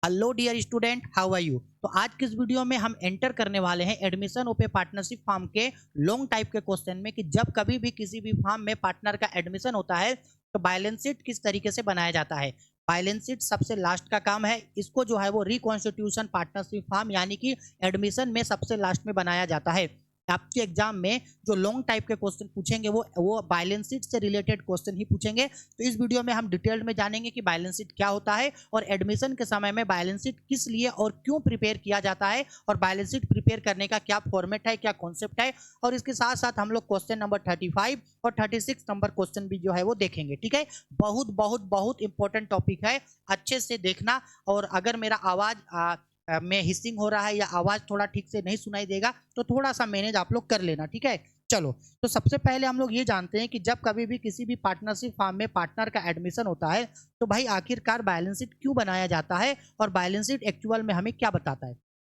Hello dear student, how are you. तो आज के इस वीडियो में हम एंटर करने वाले हैं admission of a partnership firm के लॉन्ग टाइप के क्वेश्चन में कि जब कभी भी किसी भी फार्म में पार्टनर का एडमिशन होता है तो बैलेंस शीट किस तरीके से बनाया जाता है। बैलेंस शीट सबसे लास्ट का काम है, इसको जो है वो रिकॉन्स्टिट्यूशन पार्टनरशिप फार्म यानी कि एडमिशन में सबसे लास्ट में बनाया जाता है। आपके एग्जाम में जो लॉन्ग टाइप के क्वेश्चन पूछेंगे वो बैलेंस शीट से रिलेटेड क्वेश्चन ही पूछेंगे। तो इस वीडियो में हम डिटेल में जानेंगे कि बैलेंस शीट क्या होता है और एडमिशन के समय में बैलेंस शीट किस लिए और क्यों प्रिपेयर किया जाता है और बैलेंस शीट प्रिपेयर करने का क्या फॉर्मेट है, क्या कॉन्सेप्ट है। और इसके साथ साथ हम लोग क्वेश्चन नंबर 35 और 36 नंबर क्वेश्चन भी जो है वो देखेंगे। ठीक है, बहुत बहुत बहुत इंपॉर्टेंट टॉपिक है, अच्छे से देखना। और अगर मेरा आवाज में हिसिंग हो रहा है या आवाज थोड़ा ठीक से नहीं सुनाई देगा तो थोड़ा सा मैनेज आप लोग कर लेना। ठीक है, चलो। तो सबसे पहले हम लोग ये जानते हैं कि जब कभी भी किसी भी पार्टनरशिप फार्म में पार्टनर का एडमिशन होता है तो भाई आखिरकार बैलेंस शीट क्यों बनाया जाता है और बैलेंस शीट एक्चुअल में हमें क्या बताता है।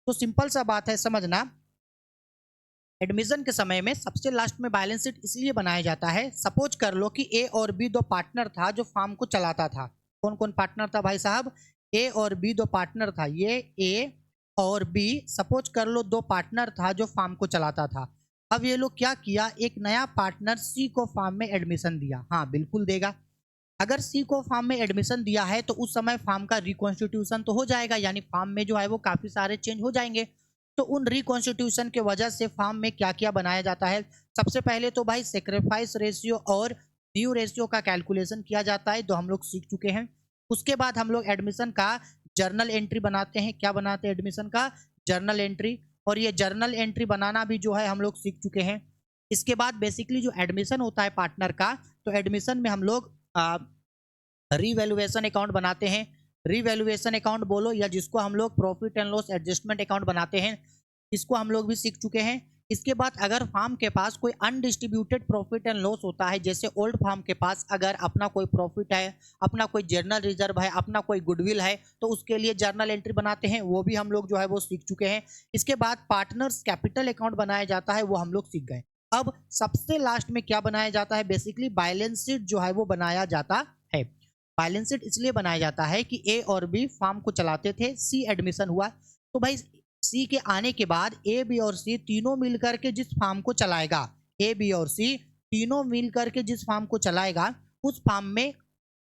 तो सिंपल सा बात है, समझना। एडमिशन के समय में सबसे लास्ट में बैलेंस शीट इसलिए बनाया जाता है, सपोज कर लो कि ए और बी दो पार्टनर था जो फार्म को चलाता था। कौन कौन पार्टनर था भाई साहब? ए और बी दो पार्टनर था। ये ए और बी सपोज कर लो दो पार्टनर था जो फार्म को चलाता था। अब ये लोग क्या किया, एक नया पार्टनर सी को फार्म में एडमिशन दिया। हाँ बिल्कुल देगा। अगर सी को फार्म में एडमिशन दिया है तो उस समय फार्म का रिकॉन्स्टिट्यूशन तो हो जाएगा, यानी फार्म में जो है वो काफी सारे चेंज हो जाएंगे। तो उन रिकॉन्स्टिट्यूशन के वजह से फार्म में क्या क्या बनाया जाता है। सबसे पहले तो भाई सेक्रीफाइस रेशियो और ड्यू रेशियो का कैलकुलेशन किया जाता है, जो हम लोग सीख चुके हैं। उसके बाद हम लोग एडमिशन का जर्नल एंट्री बनाते हैं। क्या बनाते हैं? एडमिशन का जर्नल एंट्री। और ये जर्नल एंट्री बनाना भी जो है हम लोग सीख चुके हैं। इसके बाद बेसिकली जो एडमिशन होता है पार्टनर का, तो एडमिशन में हम लोग रीवैल्यूएशन अकाउंट बनाते हैं। रीवैल्यूएशन अकाउंट बोलो या जिसको हम लोग profit and loss adjustment account बनाते हैं, इसको हम लोग भी सीख चुके हैं। इसके बाद अगर फार्म के पास कोई अनडिस्ट्रीब्यूटेड प्रॉफिट एंड लॉस होता है, जैसे ओल्ड फार्म के पास अगर अपना कोई प्रॉफिट है, अपना कोई जर्नल रिजर्व है, अपना कोई गुडविल है, तो उसके लिए जर्नल एंट्री बनाते हैं, वो भी हम लोग जो है वो सीख चुके हैं। इसके बाद पार्टनर्स कैपिटल अकाउंट बनाया जाता है, वो हम लोग सीख गए। अब सबसे लास्ट में क्या बनाया जाता है? बेसिकली बैलेंस शीट जो है वो बनाया जाता है। बैलेंस शीट इसलिए बनाया जाता है कि ए और बी फार्म को चलाते थे, सी एडमिशन हुआ, तो भाई सी के आने के बाद ए बी और सी तीनों मिलकर के जिस फार्म को चलाएगा, ए बी और सी तीनों मिलकर के जिस फार्म को चलाएगा, उस फार्म में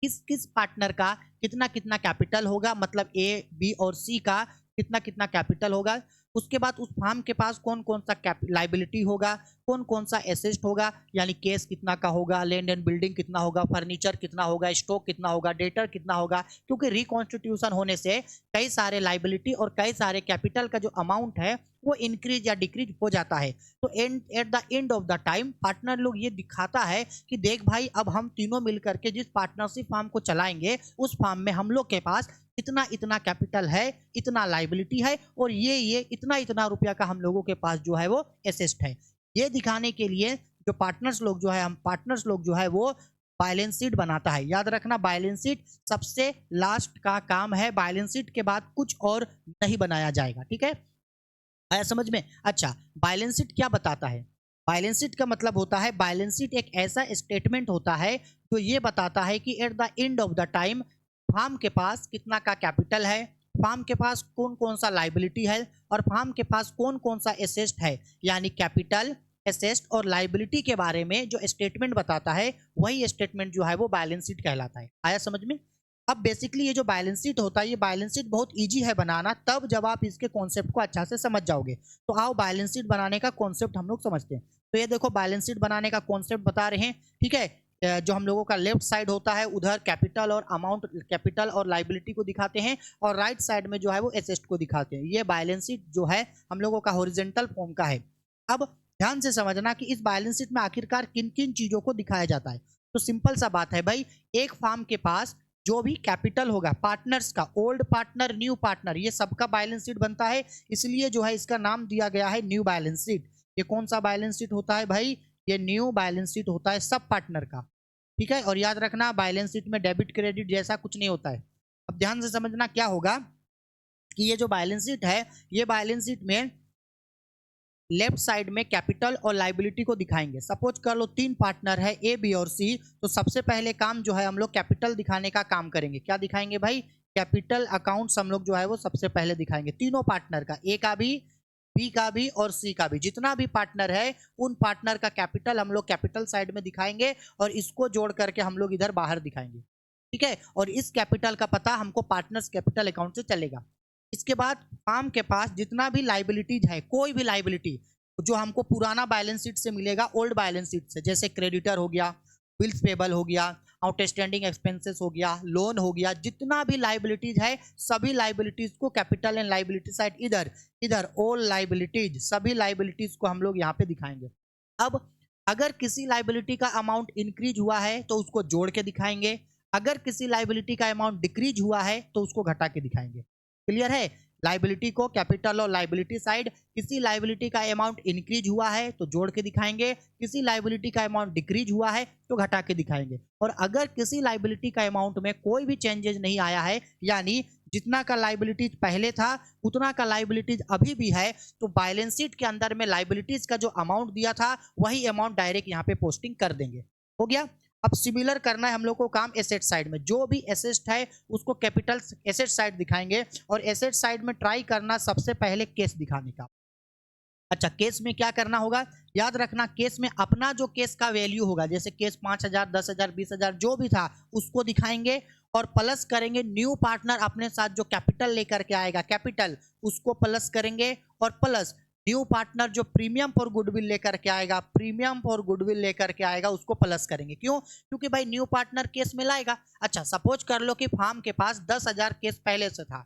किस किस पार्टनर का कितना कितना कैपिटल होगा, मतलब ए बी और सी का कितना कितना कैपिटल होगा। उसके बाद उस फार्म के पास कौन कौन सा लाइबिलिटी होगा, कौन कौन सा एसेट होगा, यानी केस कितना का होगा, लैंड एंड बिल्डिंग कितना होगा, फर्नीचर कितना होगा, स्टॉक कितना होगा, डेटर कितना होगा। क्योंकि रिकॉन्स्टिट्यूशन होने से कई सारे लाइबिलिटी और कई सारे कैपिटल का जो अमाउंट है वो इंक्रीज या डिक्रीज हो जाता है। तो eight the end of the time partner लोग ये दिखाता है कि देख भाई, अब हम तीनों मिलकर के जिस पार्टनरशिप फार्म को चलाएंगे उस फार्म में हम लोग के पास इतना इतना कैपिटल है, इतना लाइबिलिटी है और ये इतना इतना रुपया का हम लोगों के पास जो है वो एसेट है। ये दिखाने के लिए जो पार्टनर्स लोग जो है, हम पार्टनर्स लोग जो है वो बैलेंस शीट बनाता है। याद रखना, बैलेंस शीट सबसे लास्ट का काम है, बैलेंस शीट के बाद कुछ और नहीं बनाया जाएगा। ठीक है, आया समझ में? अच्छा, बैलेंस शीट क्या बताता है? बैलेंस शीट का मतलब होता है, बैलेंस शीट एक ऐसा स्टेटमेंट होता है जो ये बताता है कि at the end of the time firm के पास कितना का कैपिटल है, फार्म के पास कौन कौन सा लाइबिलिटी है और फार्म के पास कौन कौन सा एसेट है। यानी कैपिटल, एसेट और लाइबिलिटी के बारे में जो स्टेटमेंट बताता है, वही स्टेटमेंट जो है वो बैलेंस शीट कहलाता है। आया समझ में? अब बेसिकली ये जो बैलेंस शीट होता है, ये बैलेंस शीट बहुत इजी है बनाना, तब जब आप इसके कॉन्सेप्ट को अच्छा से समझ जाओगे। तो आओ बैलेंस शीट बनाने का कॉन्सेप्ट हम लोग समझते हैं। तो ये देखो, बैलेंस शीट बनाने का कॉन्सेप्ट बता रहे हैं। ठीक है, जो हम लोगों का लेफ्ट साइड होता है उधर कैपिटल और अमाउंट, कैपिटल और लाइबिलिटी को दिखाते हैं, और राइट साइड में जो है वो एसेट को दिखाते हैं। ये बैलेंस शीट जो है हम लोगों का हॉरिजॉन्टल फॉर्म का है। अब ध्यान से समझना कि इस बैलेंस शीट में आखिरकार किन किन चीजों को दिखाया जाता है। तो सिंपल सा बात है भाई, एक फार्म के पास जो भी कैपिटल होगा पार्टनर्स का, ओल्ड पार्टनर, न्यू पार्टनर, ये सबका बैलेंस शीट बनता है। इसलिए जो है इसका नाम दिया गया है न्यू बैलेंस शीट। ये कौन सा बैलेंस शीट होता है भाई? ये न्यू बैलेंस शीट होता है सब पार्टनर का। ठीक है, और याद रखना बैलेंस शीट में डेबिट क्रेडिट जैसा कुछ नहीं होता है। अब ध्यान से समझना क्या होगा कि ये जो बैलेंस शीट है, ये बैलेंस शीट में लेफ्ट साइड में कैपिटल और लाइबिलिटी को दिखाएंगे। सपोज कर लो तीन पार्टनर है ए बी और सी, तो सबसे पहले काम जो है हम लोग कैपिटल दिखाने का काम करेंगे। क्या दिखाएंगे भाई? कैपिटल अकाउंट्स हम लोग जो है वो सबसे पहले दिखाएंगे, तीनों पार्टनर का, ए का भी, बी का भी और सी का भी, जितना भी पार्टनर है उन पार्टनर का कैपिटल हम लोग कैपिटल साइड में दिखाएंगे और इसको जोड़ करके हम लोग इधर बाहर दिखाएंगे, ठीक है। और इस कैपिटल का पता हमको पार्टनर्स कैपिटल अकाउंट से चलेगा। इसके बाद फर्म के पास जितना भी लाइबिलिटीज है, कोई भी लाइबिलिटी जो हमको पुराना बैलेंस शीट से मिलेगा, ओल्ड बैलेंस शीट से, जैसे क्रेडिटर हो गया, बिल्स पेबल हो गया, आउटस्टैंडिंग एक्सपेंसेस हो गया, लोन हो गया, जितना भी लाइबिलिटीज है सभी लाइबिलिटीज को कैपिटल एंड लाइबिलिटी साइड इधर इधर ऑल लाइबिलिटीज, सभी लाइबिलिटीज को हम लोग यहाँ पे दिखाएंगे। अब अगर किसी लाइबिलिटी का अमाउंट इंक्रीज हुआ है तो उसको जोड़ के दिखाएंगे, अगर किसी लाइबिलिटी का अमाउंट डिक्रीज हुआ है तो उसको घटा के दिखाएंगे। क्लियर है? लाइबिलिटी को कैपिटल और लाइबिलिटी साइड, किसी लाइबिलिटी का अमाउंट इंक्रीज हुआ है तो जोड़ के दिखाएंगे, किसी लाइबिलिटी का अमाउंट डिक्रीज हुआ है तो घटा के दिखाएंगे। और अगर किसी लाइबिलिटी का अमाउंट में कोई भी चेंजेस नहीं आया है, यानी जितना का लाइबिलिटीज पहले था उतना का लाइबिलिटीज अभी भी है, तो बैलेंस शीट के अंदर में लाइबिलिटीज का जो अमाउंट दिया था वही अमाउंट डायरेक्ट यहाँ पे पोस्टिंग कर देंगे। हो गया? अब सिमिलर करना है हम लोग को काम एसेट साइड में, जो भी एसेट है उसको कैपिटल एसेट साइड दिखाएंगे और एसेट साइड में ट्राई करना सबसे पहले केस दिखाने का। अच्छा, केस में क्या करना होगा, याद रखना, केस में अपना जो केस का वैल्यू होगा, जैसे केस 5,000, 10,000, 20,000 जो भी था उसको दिखाएंगे और प्लस करेंगे न्यू पार्टनर अपने साथ जो कैपिटल लेकर के आएगा, कैपिटल उसको प्लस करेंगे और प्लस न्यू पार्टनर जो प्रीमियम फॉर गुडविल लेकर के आएगा, प्रीमियम फॉर गुडविल लेकर के आएगा उसको प्लस करेंगे। क्यों? क्योंकि भाई न्यू पार्टनर केस में लाएगा। अच्छा, सपोज कर लो कि फर्म के पास 10,000 केस पहले से था,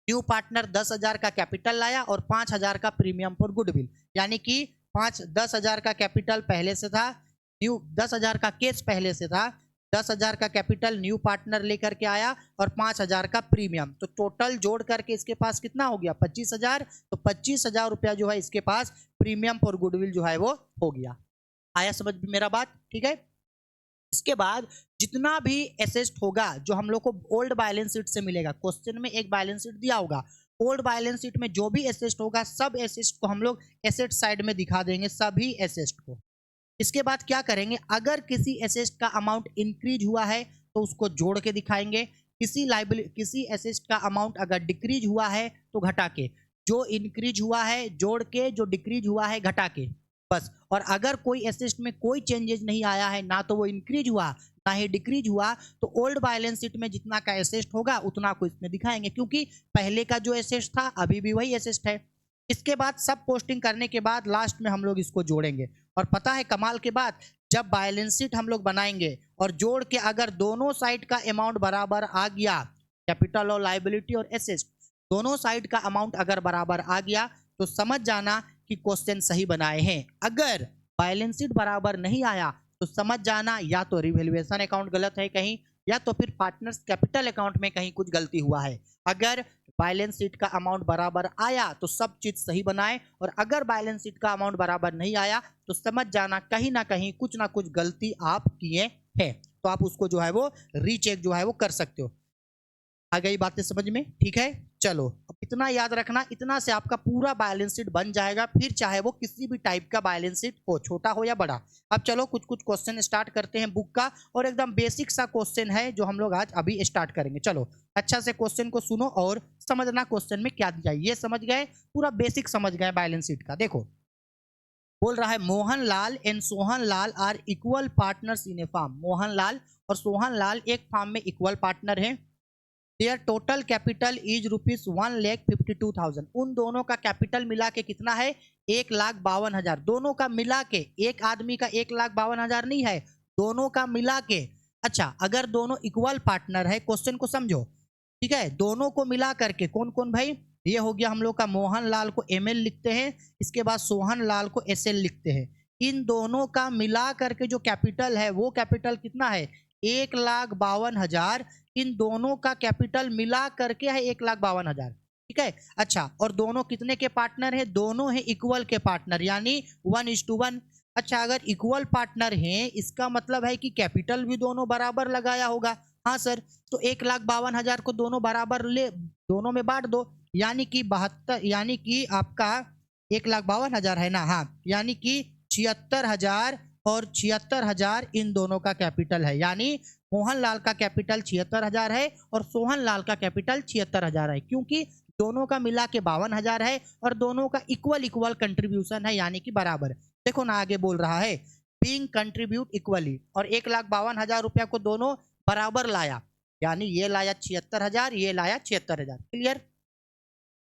न्यू पार्टनर 10,000 का कैपिटल लाया और 5,000 का प्रीमियम फॉर गुडविल, यानी कि 10,000 का कैपिटल पहले से था, न्यू 10,000 का केस पहले से था, 10,000 का कैपिटल न्यू पार्टनर लेकर के आया और 5,000 का प्रीमियम, तो टोटल जोड़ करके इसके पास कितना हो गया, 25,000। तो 25,000 रुपया जो है इसके पास प्रीमियम फॉर गुडविल जो है वो हो गया। आया समझ में मेरा बात? ठीक है। इसके बाद जितना भी एसेट होगा जो हम लोग को ओल्ड बैलेंस शीट से मिलेगा, क्वेश्चन में एक बैलेंस शीट दिया होगा, ओल्ड बैलेंस शीट में जो भी एसेट होगा सब एसेट को हम लोग एसेट साइड में दिखा देंगे, सभी एसेट को। इसके बाद क्या करेंगे, अगर किसी एसेट का अमाउंट इंक्रीज हुआ है तो उसको जोड़ के दिखाएंगे, किसी एसेट का अमाउंट अगर डिक्रीज हुआ है तो घटा के, जो इंक्रीज हुआ है जोड़ के, जो डिक्रीज हुआ है घटा के, बस। और अगर कोई एसेट में कोई चेंजेस नहीं आया है, ना तो वो इंक्रीज हुआ ना ही डिक्रीज हुआ, तो ओल्ड बैलेंस शीट में जितना का एसेट होगा उतना को इसमें दिखाएंगे, क्योंकि पहले का जो एसेट था अभी भी वही एसेट है। इसके बाद सब पोस्टिंग करने के बाद लास्ट में हम लोग इसको जोड़ेंगे। और पता है कमाल के बात, जब बैलेंस शीट हम लोग बनाएंगे और जोड़ के अगर दोनों साइड का अमाउंट बराबर आ गया, कैपिटल और लायबिलिटी और एसेट दोनों साइड का अमाउंट अगर बराबर आ गया तो समझ जाना कि क्वेश्चन सही बनाए हैं। अगर बैलेंस शीट बराबर नहीं आया तो समझ जाना या तो रिवैल्यूएशन अकाउंट गलत है कहीं, या तो फिर पार्टनर्स कैपिटल अकाउंट में कहीं कुछ गलती हुआ है। अगर बैलेंस शीट का अमाउंट बराबर आया तो सब चीज सही बनाए, और अगर बैलेंस शीट का अमाउंट बराबर नहीं आया तो समझ जाना कहीं ना कहीं कुछ ना कुछ गलती आप किए हैं, तो आप उसको जो है वो रीचेक जो है वो कर सकते हो। आ गई बातें समझ में? ठीक है, चलो अब इतना याद रखना, इतना से आपका पूरा बैलेंस शीट बन जाएगा, फिर चाहे वो किसी भी टाइप का बैलेंस शीट हो, छोटा हो या बड़ा। अब चलो कुछ कुछ क्वेश्चन स्टार्ट करते हैं बुक का, और एकदम बेसिक सा क्वेश्चन है जो हम लोग आज अभी स्टार्ट करेंगे। चलो अच्छा से क्वेश्चन को सुनो और समझना क्वेश्चन में क्या दिया, ये समझ गए, पूरा बेसिक समझ गए बैलेंस शीट का। देखो बोल रहा है Mohanlal and Sohanlal are equal partners in a firm. Mohanlal और सोहनलाल एक फार्म में इक्वल पार्टनर हैं। Their total capital is ₹1,52,000। उन दोनों का कैपिटल मिला के कितना है? 1,52,000। दोनों का मिला के, एक आदमी का 1,52,000 नहीं है, दोनों का मिला के। अच्छा, अगर दोनों इक्वल पार्टनर है, क्वेश्चन को समझो, ठीक है, दोनों को मिला करके कौन कौन भाई, ये हो गया हम लोग का मोहनलाल को ML लिखते हैं, इसके बाद सोहनलाल को SL लिखते हैं। इन दोनों का मिला करके जो कैपिटल है वो कैपिटल कितना है? 1,52,000। इन दोनों का कैपिटल मिला करके है 1,52,000, ठीक है। अच्छा, और दोनों कितने के पार्टनर है? दोनों है इक्वल के पार्टनर, यानी 1:1। अच्छा, अगर इक्वल पार्टनर हैं इसका मतलब है कि कैपिटल भी दोनों बराबर लगाया होगा। हाँ सर, तो 1,52,000 को दोनों बराबर ले, दोनों में बांट दो, यानी कि 72, यानी कि आपका 1,52,000 है ना, हाँ, यानी कि 76,000 और 76,000 इन दोनों का कैपिटल है, यानी मोहनलाल का कैपिटल 76,000 है और सोहनलाल का कैपिटल 76,000 है, क्योंकि दोनों का मिला के 52,000 है और दोनों का इक्वल इक्वल कंट्रीब्यूशन है, यानी कि बराबर। देखो ना आगे बोल रहा है बीइंग कंट्रीब्यूट इक्वली, और 1,52,000 रुपया को दोनों बराबर लाया, यानी ये लाया 76,000, ये लाया 76,000। क्लियर।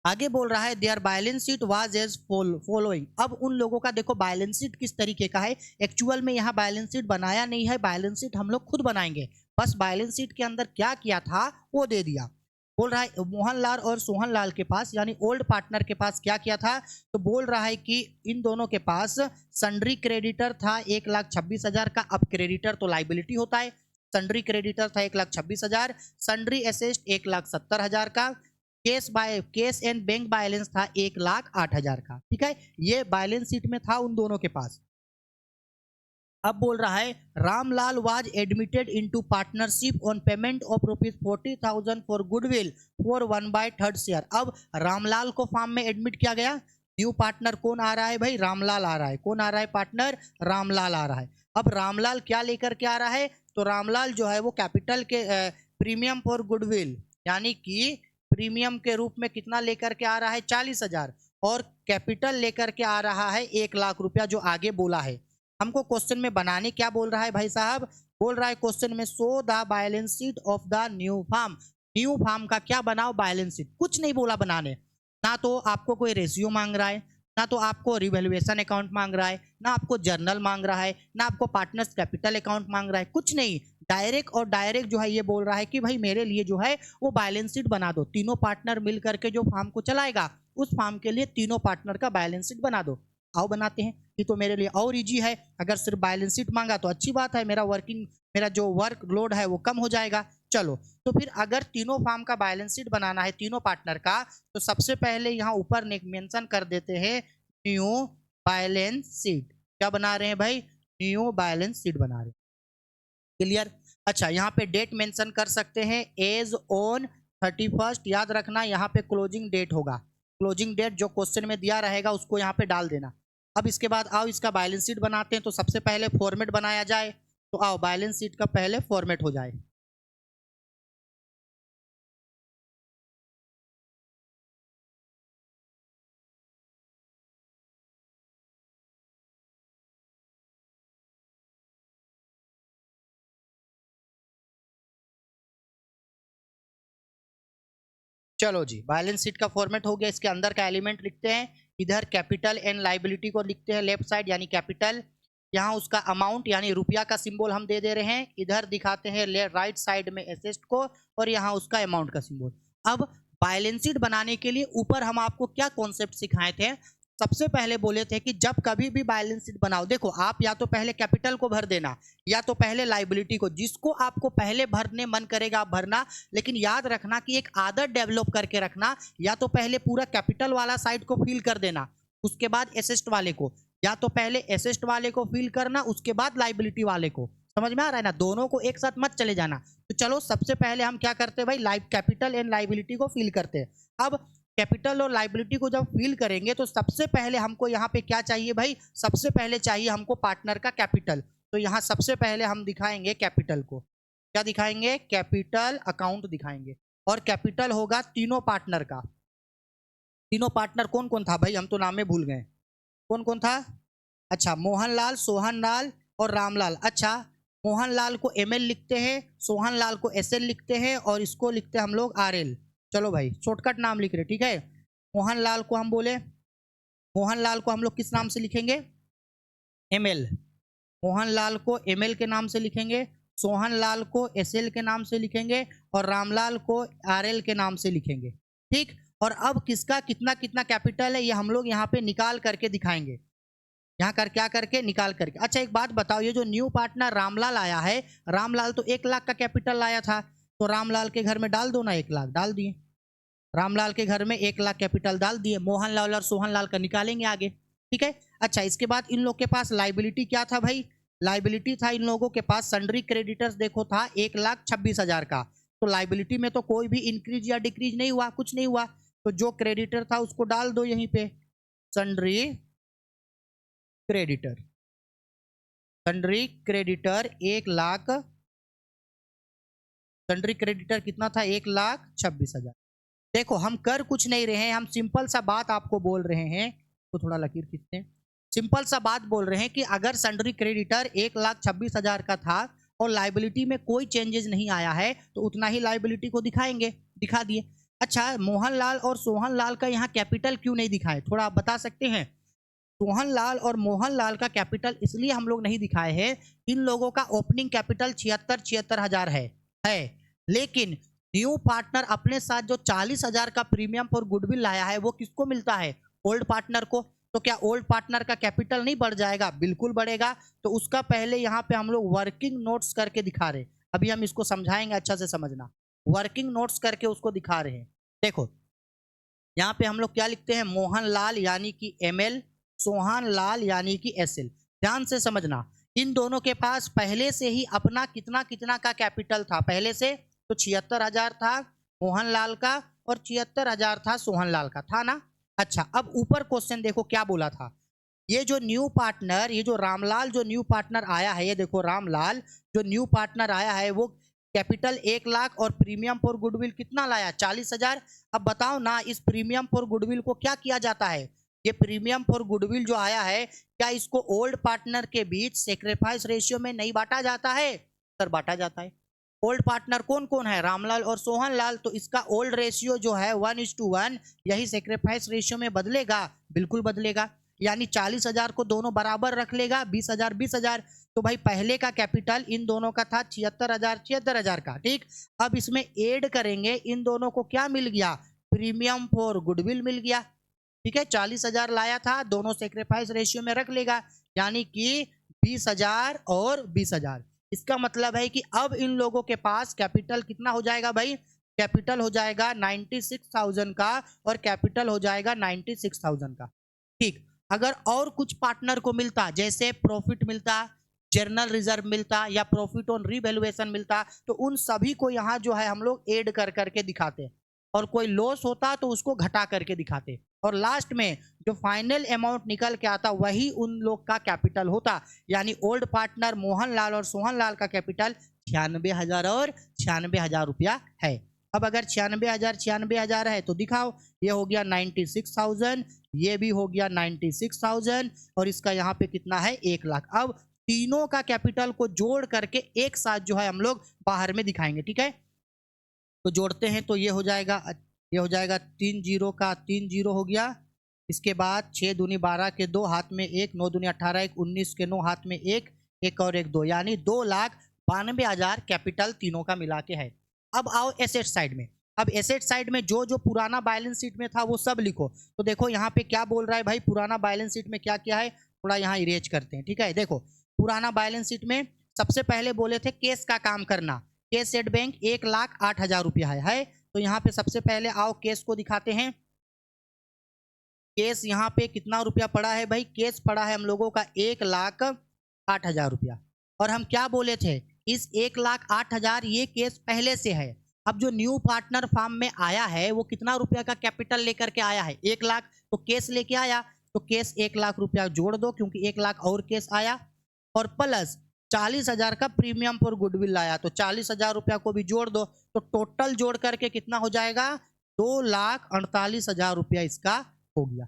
आगे बोल रहा है their balance sheet was as following. अब उन लोगों का देखो बैलेंस शीट किस तरीके का है। एक्चुअल में यहाँ बैलेंस शीट बनाया नहीं है, बैलेंस शीट हम लोग खुद बनाएंगे, बस बैलेंस शीट के अंदर क्या किया था वो दे दिया। बोल रहा है मोहनलाल और सोहनलाल के पास, यानी ओल्ड पार्टनर के पास क्या किया था, तो बोल रहा है कि इन दोनों के पास सन्ड्री क्रेडिटर था 1,26,000 का। अब क्रेडिटर तो लाइबिलिटी होता है, सन्ड्री क्रेडिटर था 1,26,000, सन्ड्री एसेस्ट 1,70,000 का, केस एंड बैंक बैलेंस था 1,08,000 का। ठीक है, ये बैलेंस शीट में था उन दोनों के पास। अब बोल रहा है Ramlal was admitted into partnership on payment of ₹40,000 for goodwill for 1/3 share. अब रामलाल को फार्म में एडमिट किया गया। न्यू पार्टनर कौन आ रहा है भाई, रामलाल आ रहा है। कौन आ रहा है पार्टनर, रामलाल आ रहा है। अब रामलाल क्या लेकर के आ रहा है, तो रामलाल जो है वो कैपिटल के प्रीमियम फॉर गुडविल, यानी कि प्रीमियम के रूप में कितना लेकर के आ रहा है 40,000, और कैपिटल लेकर के आ रहा है 1,00,000 रुपया, जो आगे बोला है। हमको क्वेश्चन में बनाने क्या बोल रहा है भाई साहब, बोल रहा है क्वेश्चन में show the balance sheet of the new firm. New firm का क्या बनाओ बैलेंस शीट, कुछ नहीं बोला बनाने। ना तो आपको कोई रेशियो मांग रहा है, ना तो आपको रिवैल्यूएशन अकाउंट मांग रहा है, ना आपको जर्नल मांग रहा है, ना आपको पार्टनर्स कैपिटल अकाउंट मांग रहा है, कुछ नहीं। डायरेक्ट जो है ये बोल रहा है कि भाई मेरे लिए जो है वो बैलेंस शीट बना दो। तीनों पार्टनर मिल करके जो फार्म को चलाएगा उस फार्म के लिए तीनों पार्टनर का बैलेंस शीट बना दो। आओ बनाते हैं, ये तो मेरे लिए और इजी है। अगर सिर्फ बैलेंस शीट मांगा तो अच्छी बात है, मेरा जो वर्क लोड है वो कम हो जाएगा। चलो, तो फिर अगर तीनों फार्म का बैलेंस शीट बनाना है तीनों पार्टनर का, तो सबसे पहले यहाँ ऊपर मेंशन कर देते हैं न्यू बैलेंस शीट। क्या बना रहे हैं भाई, न्यू बैलेंस शीट बना रहे हैं। क्लियर। अच्छा, यहाँ पे डेट मेंशन कर सकते हैं एज ऑन 31st। याद रखना यहाँ पे क्लोजिंग डेट होगा, क्लोजिंग डेट जो क्वेश्चन में दिया रहेगा उसको यहाँ पे डाल देना। अब इसके बाद आओ इसका बैलेंस शीट बनाते हैं, तो सबसे पहले फॉर्मेट बनाया जाए। तो आओ बैलेंस शीट का पहले फॉर्मेट हो जाए। चलो जी, बैलेंस शीट का फॉर्मेट हो गया। इसके अंदर का एलिमेंट लिखते हैं, इधर कैपिटल एंड लाइबिलिटी को लिखते हैं लेफ्ट साइड, यानी कैपिटल। यहाँ उसका अमाउंट यानी रुपया का सिंबल हम दे दे रहे हैं, इधर दिखाते हैं राइट साइड में एसेट को, और यहाँ उसका अमाउंट का सिंबल। अब बैलेंस शीट बनाने के लिए ऊपर हम आपको क्या कॉन्सेप्ट सिखाए थे, सबसे पहले बोले थे कि जब कभी भी बैलेंस शीट बनाओ, देखो आप या तो पहले कैपिटल को भर देना या तो पहले लाइबिलिटी को, जिसको आपको पहले भरने मन करेगा आप भरना। लेकिन याद रखना कि एक आदत डेवलप करके रखना, या तो पहले पूरा कैपिटल वाला साइड को फिल कर देना, उसके बाद एसेट वाले को, या तो पहले एसेट वाले को फिल करना उसके बाद लाइबिलिटी वाले को। समझ में आ रहा है ना, दोनों को एक साथ मत चले जाना। तो चलो सबसे पहले हम क्या करते हैं भाई, कैपिटल एंड लाइबिलिटी को फिल करते हैं। अब कैपिटल और लाइबिलिटी को जब फिल करेंगे तो सबसे पहले हमको यहाँ पे क्या चाहिए भाई, सबसे पहले चाहिए हमको पार्टनर का कैपिटल। तो यहाँ सबसे पहले हम दिखाएंगे कैपिटल को, क्या दिखाएंगे, कैपिटल अकाउंट दिखाएंगे। और कैपिटल होगा तीनों पार्टनर का। तीनों पार्टनर कौन कौन था भाई, हम तो नाम में भूल गए, कौन कौन था। अच्छा, मोहनलाल, सोहनलाल और रामलाल। अच्छा, मोहनलाल को एमएल लिखते हैं, सोहनलाल को एसएल लिखते हैं, और इसको लिखते हैं हम लोग आरएल। चलो भाई शॉर्टकट नाम लिख रहे, ठीक है। मोहनलाल को हम बोले, मोहनलाल को हम लोग किस नाम से लिखेंगे, एमएल। मोहनलाल को एमएल के नाम से लिखेंगे, सोहनलाल को एसएल के नाम से लिखेंगे, और रामलाल को आरएल के नाम से लिखेंगे। ठीक। और अब किसका कितना कितना कैपिटल है ये हम लोग यहाँ पे निकाल करके दिखाएंगे, यहाँ कर क्या करके निकाल करके। अच्छा एक बात बताओ, ये जो न्यू पार्टनर रामलाल आया है, रामलाल तो 1,00,000 का कैपिटल लाया था, तो रामलाल के घर में डाल दो ना, 1,00,000 डाल दिए। रामलाल के घर में 1,00,000 कैपिटल डाल दिए, मोहनलाल और सोहनलाल का निकालेंगे आगे। ठीक है। अच्छा, इसके बाद इन लोग के पास लाइबिलिटी क्या था भाई, लाइबिलिटी था इन लोगों के पास सन्ड्री क्रेडिटर्स, देखो था 1,26,000 का। तो लाइबिलिटी में तो कोई भी इंक्रीज या डिक्रीज नहीं हुआ, कुछ नहीं हुआ। तो जो क्रेडिटर था उसको डाल दो यहीं पे, sundry creditor. Sundry creditor 1,00,000, sundry creditor कितना था, 1,26,000। देखो हम कर कुछ नहीं रहे हैं, हम सिंपल सा बात आपको बोल रहे हैं, तो थोड़ा लकीर खींचते हैं। सिंपल सा बात बोल रहे हैं कि अगर सन्ड्री क्रेडिटर 1,26,000 का था और लाइबिलिटी में कोई चेंजेस नहीं आया है तो उतना ही लाइबिलिटी को दिखाएंगे, दिखा दिए। अच्छा, मोहनलाल और सोहनलाल का यहाँ कैपिटल क्यों नहीं दिखाए, थोड़ा आप बता सकते हैं? सोहनलाल और मोहनलाल का कैपिटल इसलिए हम लोग नहीं दिखाए हैं, इन लोगों का ओपनिंग कैपिटल 76,000 है, लेकिन न्यू पार्टनर अपने साथ जो 40,000 का प्रीमियम फॉर गुडविल लाया है वो किसको मिलता है, ओल्ड पार्टनर को। तो क्या ओल्ड पार्टनर का कैपिटल नहीं बढ़ जाएगा? बिल्कुल बढ़ेगा। तो उसका पहले यहाँ पे हम लोग वर्किंग नोट्स करके दिखा रहे हैं, अभी हम इसको समझाएंगे, अच्छा से समझना। वर्किंग नोट्स करके उसको दिखा रहे हैं। देखो यहाँ पे हम लोग क्या लिखते हैं, मोहनलाल यानी कि ML, सोहनलाल यानी कि SL। ध्यान से समझना, इन दोनों के पास पहले से ही अपना कितना कितना का कैपिटल था, पहले से तो 76,000 था मोहनलाल का और 76,000 था सोहनलाल का, था ना। अच्छा, अब ऊपर क्वेश्चन देखो क्या बोला था, ये जो न्यू पार्टनर, ये जो रामलाल जो न्यू पार्टनर आया है, ये देखो रामलाल जो न्यू पार्टनर आया है वो कैपिटल 1,00,000 और प्रीमियम फॉर गुडविल कितना लाया, 40,000। अब बताओ ना, इस प्रीमियम फॉर गुडविल को क्या किया जाता है, ये प्रीमियम फॉर गुडविल जो आया है क्या इसको ओल्ड पार्टनर के बीच सेक्रीफाइस रेशियो में नहीं बांटा जाता है? सर बांटा जाता है। ओल्ड पार्टनर कौन कौन है, रामलाल और सोहनलाल, तो इसका ओल्ड रेशियो जो है 1:1, यही सेक्रीफाइस रेशियो में बदलेगा, बिल्कुल बदलेगा। यानी 40,000 को दोनों बराबर रख लेगा, 20,000 20,000। तो भाई पहले का कैपिटल इन दोनों का था 76,000 का, ठीक। अब इसमें ऐड करेंगे, इन दोनों को क्या मिल गया, प्रीमियम फॉर गुडविल मिल गया, ठीक है। 40,000 लाया था, दोनों सेक्रीफाइस रेशियो में रख लेगा, यानी कि 20,000 और 20,000। इसका मतलब है कि अब इन लोगों के पास कैपिटल कितना हो जाएगा भाई, कैपिटल हो जाएगा 96,000 का और कैपिटल हो जाएगा 96,000 का, ठीक। अगर और कुछ पार्टनर को मिलता, जैसे प्रॉफिट मिलता, जर्नल रिजर्व मिलता या प्रॉफिट ऑन रीवैल्यूएशन मिलता, तो उन सभी को यहाँ जो है हम लोग ऐड कर करके दिखाते, और कोई लॉस होता तो उसको घटा करके दिखाते, और लास्ट में जो फाइनल अमाउंट निकल के आता वही उन लोग का कैपिटल होता। यानी ओल्ड पार्टनर मोहनलाल और सोहनलाल का कैपिटल 96,000 और 96,000 रुपया है। अब अगर 96,000 है तो दिखाओ, ये हो गया 96,000, ये भी हो गया 96,000, और इसका यहाँ पे कितना है, 1,00,000। अब तीनों का कैपिटल को जोड़ करके एक साथ जो है हम लोग बाहर में दिखाएंगे, ठीक है। तो जोड़ते हैं तो ये हो जाएगा 3 0 का 3 0 हो गया। इसके बाद 6 दूनी 12 के 2 हाथ में 1, 9 दूनी 18 1, 19 के 9 हाथ में 1, 1 और 1 2, यानी 2,92,000 कैपिटल तीनों का मिला के है। अब आओ एसेट साइड में। अब एसेट साइड में जो जो पुराना बैलेंस शीट में था वो सब लिखो। तो देखो यहाँ पे क्या बोल रहा है भाई, पुराना बैलेंस शीट में क्या क्या है, थोड़ा यहाँ इरेज करते हैं, ठीक है। देखो पुराना बैलेंस शीट में सबसे पहले बोले थे केस का काम करना, केस सेट बैंक 1,08,000 रुपया है। तो यहाँ पे सबसे पहले आओ केस को दिखाते हैं। केस यहाँ पे कितना रुपया पड़ा है भाई, केस पड़ा है हम लोगों का 1,08,000 रुपया। और हम क्या बोले थे, इस 1,08,000 ये केस पहले से है। अब जो न्यू पार्टनर फार्म में आया है वो कितना रुपया का कैपिटल लेकर के आया है, 1,00,000। तो केस लेके आया तो केस 1,00,000 रुपया जोड़ दो, क्योंकि 1,00,000 और केस आया, और प्लस 40,000 का प्रीमियम फॉर गुडविल लाया, तो 40,000 रुपया को भी जोड़ दो। तो टोटल जोड़ करके कितना हो जाएगा, 2,48,000 रुपया इसका हो गया।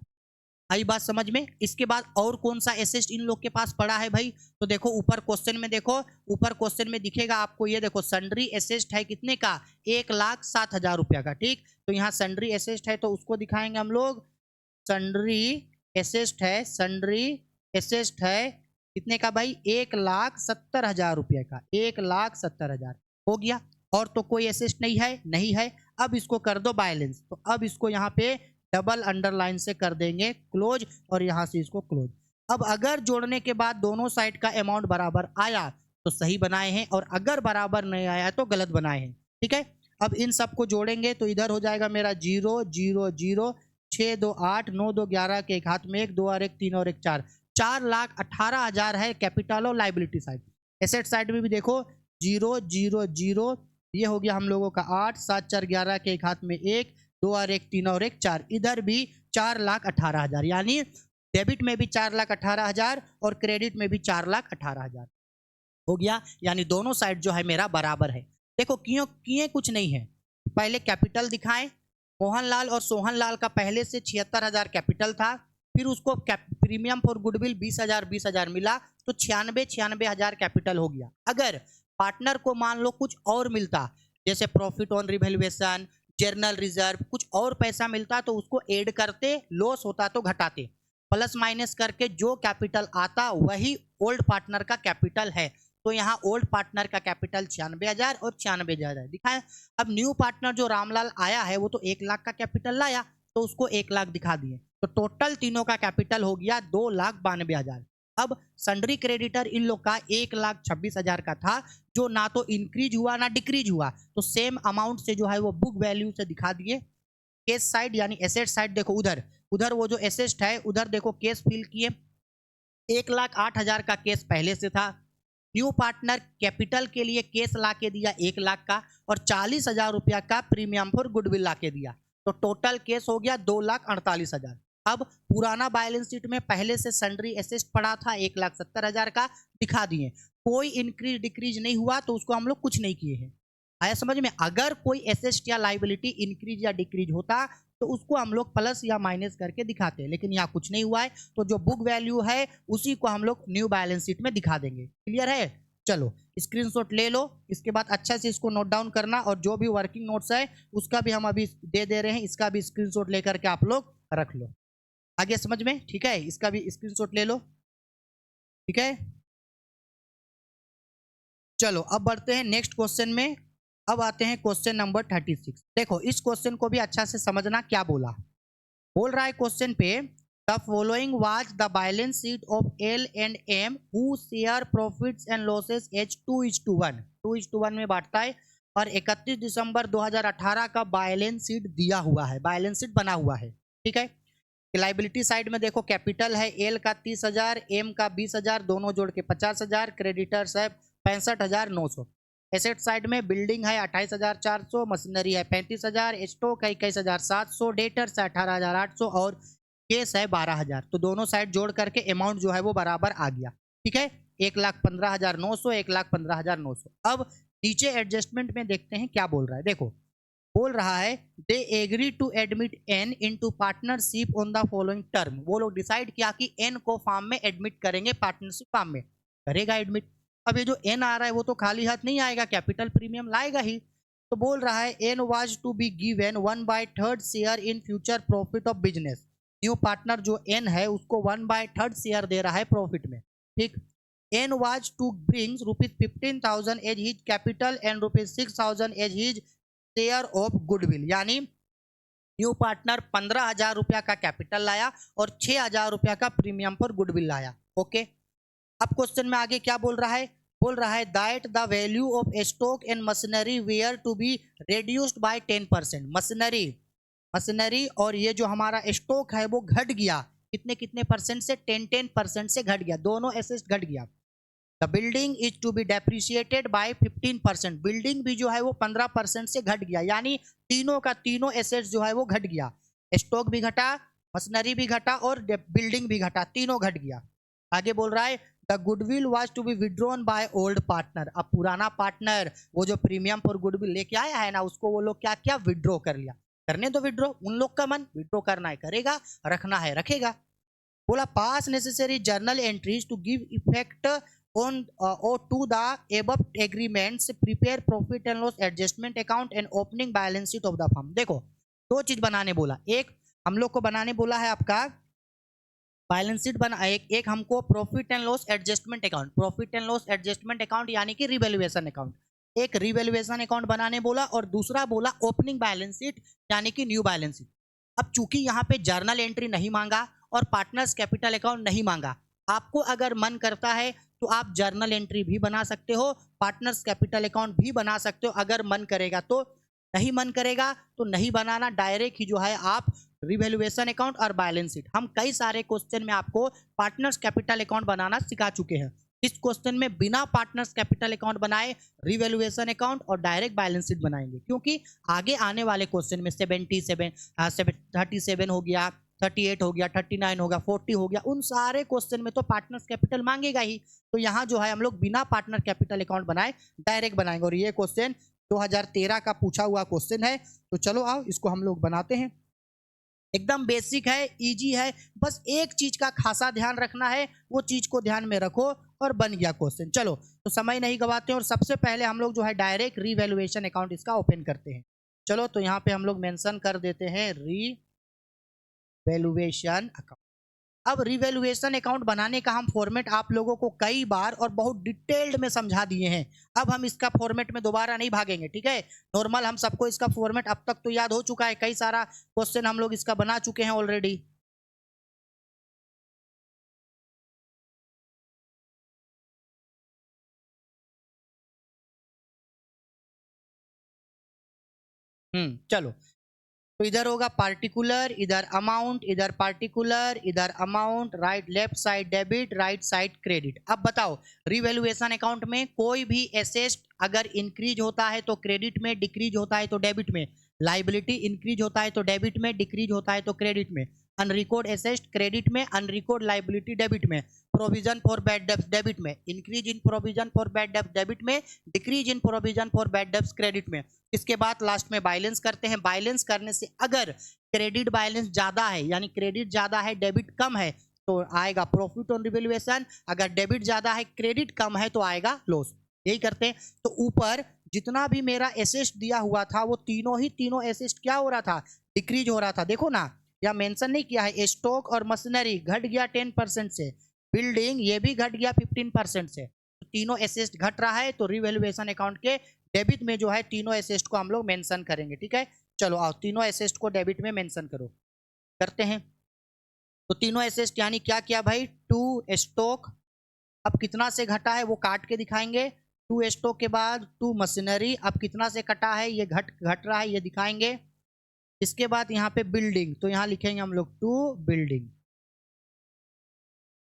आई बात समझ में। इसके बाद और कौन सा एसेट इन लोग के पास पड़ा है भाई, तो देखो ऊपर क्वेश्चन में, देखो ऊपर क्वेश्चन में दिखेगा आपको, ये देखो सन्ड्री एसेट है कितने का, 1,07,000 रुपया का, ठीक। तो यहाँ सन्ड्री एसेट है तो उसको दिखाएंगे हम लोग, सन्ड्री एसेट है, सन्ड्री एसेट है कितने का भाई, 1,70,000 रुपये का, 1,70,000 हो गया। और तो कोई एसेट नहीं है, नहीं है। अब इसको कर दो बैलेंस, तो अब इसको यहाँ पे डबल अंडरलाइन से कर देंगे क्लोज, और यहाँ से इसको क्लोज। अब अगर जोड़ने के बाद दोनों साइड का अमाउंट बराबर आया तो सही बनाए हैं, और अगर बराबर नहीं आया तो गलत बनाए हैं, ठीक है। अब इन सबको जोड़ेंगे तो इधर हो जाएगा मेरा 0 0 0, 6 2 8, 9 2 11 के एक हाथ में 1, 2 और 1 3 और 1 4, 4,18,000 है कैपिटल और लाइबिलिटी साइड। एसेट साइड में भी देखो 0 0 0, ये हो गया हम लोगों का 8, 7 4 11 के एक हाथ में 1, 2 और 1 3 और 1 4, इधर भी 4,18,000, यानी डेबिट में भी 4,18,000 और क्रेडिट में भी 4,18,000 हो गया, यानी दोनों साइड जो है मेरा बराबर है। देखो क्यों किए कुछ नहीं है, पहले कैपिटल दिखाएं। मोहनलाल और सोहनलाल का पहले से 76,000 कैपिटल था, फिर उसको प्रीमियम फॉर गुडविल 20,000 मिला, तो 96,000 कैपिटल हो गया। अगर पार्टनर को मान लो कुछ और मिलता, जैसे profit on revaluation, journal reserve, कुछ और पैसा मिलता तो उसको ऐड करते, लॉस होता तो घटाते, प्लस माइनस करके जो कैपिटल आता वही ओल्ड पार्टनर का कैपिटल है। तो यहाँ ओल्ड पार्टनर का कैपिटल 96,000 और 96,000 दिखाए। अब न्यू पार्टनर जो रामलाल आया है वो तो 1 लाख का कैपिटल लाया, तो उसको 1 लाख दिखा दिए, तो टोटल तीनों का कैपिटल हो गया 2,92,000। अब सन्ड्री क्रेडिटर इन लोग का 1,26,000 का था, जो ना तो इंक्रीज हुआ ना डिक्रीज हुआ, तो सेम अमाउंट से जो है वो बुक वैल्यू से दिखा दिए। केस साइड यानी एसेट साइड देखो, उधर उधर वो जो एसेट है उधर देखो केस फिल किए, 1,08,000 का केस पहले से था। न्यू पार्टनर कैपिटल के लिए केस ला के दिया 1 लाख का, और 40,000 रुपया का प्रीमियम फॉर गुडविल ला के दिया, तो टोटल केस हो गया 2,48,000। अब पुराना बैलेंस शीट में पहले से सन्ड्री एसेट पड़ा था 1,70,000 का, दिखा दिए, कोई इंक्रीज डिक्रीज नहीं हुआ, तो उसको हम लोग कुछ नहीं किए हैं। आया समझ में? अगर कोई एसेट या लाइबिलिटी इंक्रीज या डिक्रीज होता तो उसको हम लोग प्लस या माइनस करके दिखाते हैं, लेकिन यहाँ कुछ नहीं हुआ है, तो जो बुक वैल्यू है उसी को हम लोग न्यू बैलेंस शीट में दिखा देंगे। क्लियर है? चलो स्क्रीनशॉट ले लो, इसके बाद अच्छा से इसको नोट डाउन करना, और जो भी वर्किंग नोट्स है उसका भी हम अभी दे रहे हैं, इसका भी स्क्रीनशॉट लेकर के आप लोग रख लो। आगे समझ में? ठीक है, इसका भी स्क्रीनशॉट ले लो। ठीक है, चलो अब बढ़ते हैं नेक्स्ट क्वेश्चन में। अब आते हैं क्वेश्चन नंबर 36। देखो इस क्वेश्चन को भी अच्छा से समझना, क्या बोला। बोल रहा है क्वेश्चन पे, the following was the balance sheet of L&M who share profits and losses as 2:1, 2:1 में बांटता है, और 31 दिसंबर 2018 का बैलेंस शीट दिया हुआ है, बैलेंस शीट बना हुआ है। ठीक है, लाइबिलिटी साइड में देखो कैपिटल है L का 30,000, M का 20,000, दोनों जोड़ के 50,000, क्रेडिटर्स है 65,900। एसेट साइड में बिल्डिंग है 28,400, मशीनरी है 35,000, स्टॉक है 21,700, डेटर्स है 18,800 और केस है 12,000। तो दोनों साइड जोड़ करके अमाउंट जो है वो बराबर आ गया। ठीक है, 1,15,900, 1,15,900। अब नीचे एडजस्टमेंट में देखते हैं क्या बोल रहा है। देखो बोल रहा है, they agree to admit N into partnership on the following term. वो लोग डिसाइड किया कि N को फार्म में एडमिट करेंगे, पार्टनरशिप फार्म में करेगा एडमिट। अब ये जो N आ रहा है वो तो खाली हाथ नहीं आएगा, कैपिटल प्रीमियम लाएगा ही। तो बोल रहा है N was to be given 1/3 share in future profit of business. New partner जो N है उसको 1/3 शेयर दे रहा है प्रॉफिट में। ठीक, N was to brings ₹15,000 as his capital and ₹6,000 as his share of goodwill, यानी न्यू पार्टनर 15,000 रुपया का कैपिटल लाया और 6,000 रुपया का प्रीमियम पर गुडविल लाया। ओके, अब क्वेश्चन में आगे क्या बोल रहा है। बोल रहा है that the value of stock and machinery were to be reduced by 10%। Machinery और ये जो हमारा स्टॉक है वो घट गया, कितने कितने परसेंट से, 10% से घट गया, दोनों एसेट घट गया। The building is to be depreciated by 15%। Building भी जो है वो 15% से घट गया, यानी तीनों का तीनों एसेट्स जो है वो घट गया, स्टॉक भी घटा, मशीनरी भी घटा और बिल्डिंग भी घटा, तीनों घट गया। आगे बोल रहा है the goodwill was to be withdrawn by old partner. अब पुराना पार्टनर वो जो प्रीमियम फॉर गुडविल लेके आया है ना, उसको वो लोग क्या क्या विड्रॉ कर लिया। करने दो विड्रॉ, उन लोग का मन, विड्रॉ करना है करेगा, रखना है रखेगा। बोला pass necessary journal entries to give effect on or to the above agreements, prepare profit and loss adjustment account and opening balance sheet of the firm। देखो दो चीज बनाने बोला, एक हम लोग को बनाने बोला है आपका बैलेंस शीट बना, एक हमको profit and loss adjustment account, profit and loss adjustment account यानी कि रिवैल्यूएशन अकाउंट, एक रिवैल्यूएशन अकाउंट बनाने बोला, और दूसरा बोला ओपनिंग बैलेंस शीट यानी कि न्यू बैलेंस शीट। अब चूंकि यहाँ पे जर्नल एंट्री नहीं मांगा और पार्टनर्स कैपिटल अकाउंट नहीं मांगा, आपको अगर मन करता है तो आप जर्नल एंट्री भी बना सकते हो, पार्टनर्स कैपिटल अकाउंट भी बना सकते हो, अगर मन करेगा तो। नहीं मन करेगा तो नहीं बनाना, डायरेक्ट ही जो है आप रिवैल्यूएशन अकाउंट और बैलेंस शीट। हम कई सारे क्वेश्चन में आपको पार्टनर्स कैपिटल अकाउंट बनाना सिखा चुके हैं। इस क्वेश्चन में बिना पार्टनर्स कैपिटल अकाउंट बनाए रिवैल्यूएशन अकाउंट और डायरेक्ट बैलेंस शीट बनाएंगे, क्योंकि आगे आने वाले क्वेश्चन में 37 हो गया, 38 हो गया, 39 हो गया, 40 हो गया, उन सारे क्वेश्चन में तो पार्टनर्स कैपिटल मांगेगा ही। तो यहाँ जो है हम लोग बिना पार्टनर कैपिटल अकाउंट बनाए डायरेक्ट बनाएंगे। और ये क्वेश्चन 2013 का पूछा हुआ क्वेश्चन है। तो चलो आओ इसको हम लोग बनाते हैं। एकदम बेसिक है, इजी है, बस एक चीज का खासा ध्यान रखना है, वो चीज को ध्यान में रखो और बन गया क्वेश्चन। चलो तो समय नहीं गवाते हैं और सबसे पहले हम लोग जो है डायरेक्ट रीवैल्यूएशन अकाउंट इसका ओपन करते हैं। चलो तो यहाँ पे हम लोग मेंशन कर देते हैं रीवैल्यूएशन अकाउंट। अब रिवैल्यूएशन अकाउंट बनाने का हम फॉर्मेट आप लोगों को कई बार और बहुत डिटेल्ड में समझा दिए हैं। अब हम इसका फॉर्मेट में दोबारा नहीं भागेंगे, ठीक है। नॉर्मल हम सबको इसका फॉर्मेट अब तक तो याद हो चुका है, कई सारा क्वेश्चन हम लोग इसका बना चुके हैं ऑलरेडी। चलो तो इधर होगा पार्टिकुलर, इधर अमाउंट, इधर पार्टिकुलर, इधर amount, right left side debit, right side credit. अब बताओ रिवैल्यूएशन अकाउंट में कोई भी एसेट अगर इंक्रीज होता है तो क्रेडिट में, डिक्रीज होता है तो डेबिट में, लाइबिलिटी इंक्रीज होता है तो डेबिट में, डिक्रीज होता है तो क्रेडिट में, अनरिकॉर्ड एसेट क्रेडिट में, अनरिकॉर्ड लाइबिलिटी डेबिट में, provision for bad debts debit में, increase in provision for bad debts debit में, decrease in provision for bad debts credit में। इसके बाद लास्ट में बैलेंस करते हैं। बैलेंस करने से अगर क्रेडिट बैलेंस ज्यादा है यानी क्रेडिट ज्यादा है डेबिट कम है तो आएगा प्रॉफिट ऑन रिवैल्यूएशन, अगर डेबिट ज्यादा है क्रेडिट कम है तो आएगा लॉस। यही करते हैं। तो ऊपर जितना भी मेरा एसेट दिया हुआ था वो तीनों एसेट क्या हो रहा था, डिक्रीज हो रहा था। देखो ना या मेंशन नहीं किया है, स्टॉक और मशीनरी घट गया 10% से, बिल्डिंग ये भी घट गया 15% से, तीनों एसेट घट रहा है। तो रिवैल्यूएशन अकाउंट के डेबिट में जो है तीनों एसेट को हम लोग मेंशन करेंगे, ठीक है। चलो आओ तीनों एसेट को डेबिट में मेंशन करो, करते हैं। तो तीनों एसेट यानी क्या किया भाई, टू स्टॉक, अब कितना से घटा है वो काट के दिखाएंगे। टू स्टॉक के बाद टू मशीनरी, अब कितना से कटा है ये घट रहा है ये दिखाएंगे। इसके बाद यहाँ पे बिल्डिंग, तो यहाँ लिखेंगे हम लोग टू बिल्डिंग।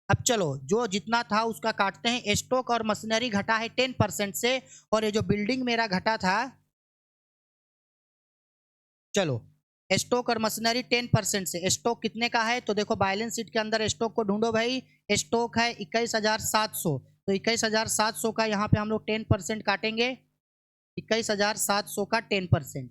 अब चलो जो जितना था उसका काटते हैं। स्टॉक और मशीनरी घटा है 10% से, और ये जो बिल्डिंग मेरा घटा था, चलो स्टॉक और मशीनरी 10% से, स्टॉक कितने का है तो देखो बैलेंस शीट के अंदर स्टॉक को ढूंढो भाई। स्टॉक है 21,700, तो 21,700 का यहाँ पे हम लोग 10% काटेंगे। 21,700 का 10%,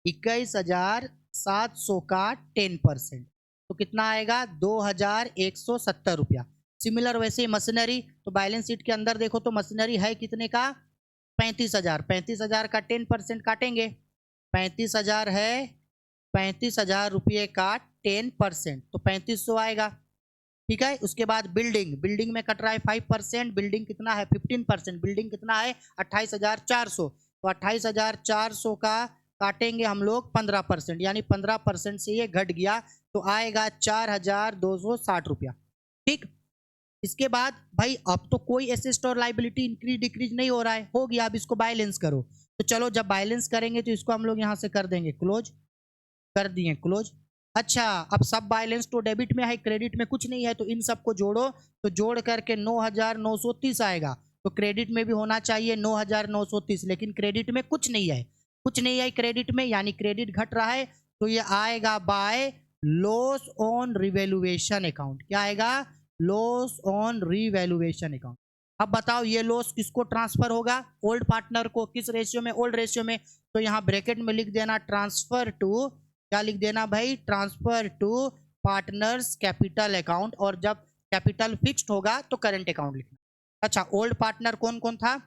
21,700 का 10%, तो कितना आएगा 2,170 रुपया। सिमिलर वैसे मशीनरी, तो बैलेंस शीट के अंदर देखो तो मशीनरी है कितने का 35,000, 35,000 का 10% काटेंगे। 35,000 है, 35,000 रुपये का 10%, तो 3500 आएगा, ठीक है। उसके बाद बिल्डिंग, बिल्डिंग में कट रहा है 5%, बिल्डिंग कितना है 15%, बिल्डिंग कितना है 28,400, तो 28,400 का काटेंगे हम लोग 15%, यानी 15% से ये घट गया तो आएगा 4,260 रुपया, ठीक। इसके बाद भाई अब तो कोई एसेट और लाइबिलिटी इंक्रीज डिक्रीज नहीं हो रहा है, हो गया। अब इसको बैलेंस करो, तो चलो जब बैलेंस करेंगे तो इसको हम लोग यहाँ से कर देंगे क्लोज, कर दिए क्लोज। अच्छा अब सब बैलेंस तो डेबिट में है, क्रेडिट में कुछ नहीं है, तो इन सबको जोड़ो, तो जोड़ करके 9,930 आएगा। तो क्रेडिट में भी होना चाहिए 9,930, लेकिन क्रेडिट में कुछ नहीं है, कुछ नहीं है क्रेडिट में, यानी क्रेडिट घट रहा है, तो ये आएगा by loss on revaluation account. क्या आएगा, लॉस ऑन रिवैल्यूएशन अकाउंट। अब बताओ ये लॉस किसको ट्रांसफर होगा, ओल्ड पार्टनर को। किस रेशियो में, ओल्ड रेशियो में, तो यहाँ ब्रैकेट में लिख देना ट्रांसफर टू, क्या लिख देना भाई, transfer to partners capital account, और जब कैपिटल फिक्स्ड होगा तो करंट अकाउंट लिखना। अच्छा ओल्ड पार्टनर कौन कौन था,